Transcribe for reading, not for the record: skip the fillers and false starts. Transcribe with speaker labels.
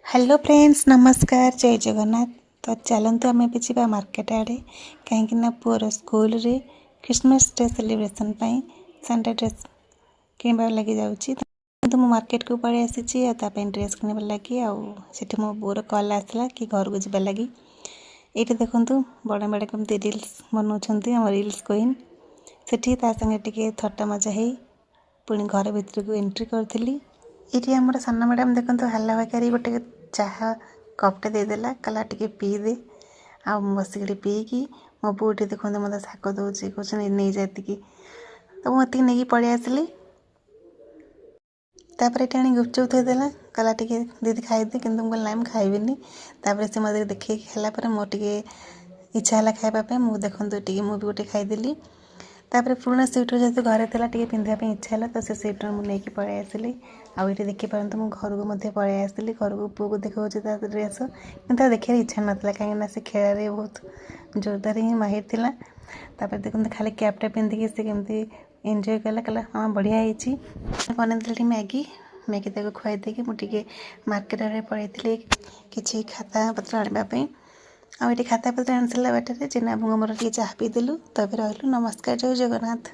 Speaker 1: Hello friends नमस्कार जय जगन्नाथ। तो चलतु आम भी जा मार्केट आड़े कहीं पुअर स्कूल रे Christmas day celebration Sunday dress किणवा लगी जाऊँगी। तो मु मार्केट को पड़े आसी ड्रेस किणवा लगी आठ मो पुअर कल आसला कि घर को जब लगी। ये देखूँ बड़े बड़े कमी रिल्स बनाऊँ रिल्स क्वीन से संगे थट्टा मजा हो पुणी घर भर को एंट्री करी। ये आम सान मैडम देखो हाला बेकारी गोटे चाह कपटे देदेला कहला टे पीदे आ बसिक पीकी मो बूटी देखते मतलब शाग दूसरी कौन नहीं जाती तो मुझे नहीं पलि आसली। तापर ये आनी गुपचुप थोदेला कहला टे दीदी खाईदे कि ना खाइबिनी। से मत देखे खाला मोटे इच्छा है खावाई मुझे देखते टे मुझे गोटे खाईदेली। तापर पुराना स्वेटर जेहतु घरे था पिंधापी इच्छा है तो से स्वेटर मुझे पलि आसली। आगे देखिपार मुझे घर को पलि आसली घर को पुआ को देखा ड्रेस कि देखिए इच्छा नाला कहीं से खेल बहुत जोरदार ही माहिर था। तापर देखते खाली कैपटा पिंधिकी से केमती एंजॉय कला कहला हाँ बढ़िया होती। बनई मैगी मैगी तक खुआई देकी मुझे मार्केट आड़े पलि कि खाता पत्र आने आठ खाता पत्र आनी सारा बाटर जेना मोर चाह पीदेलु तब रही नमस्कार जय जगन्नाथ।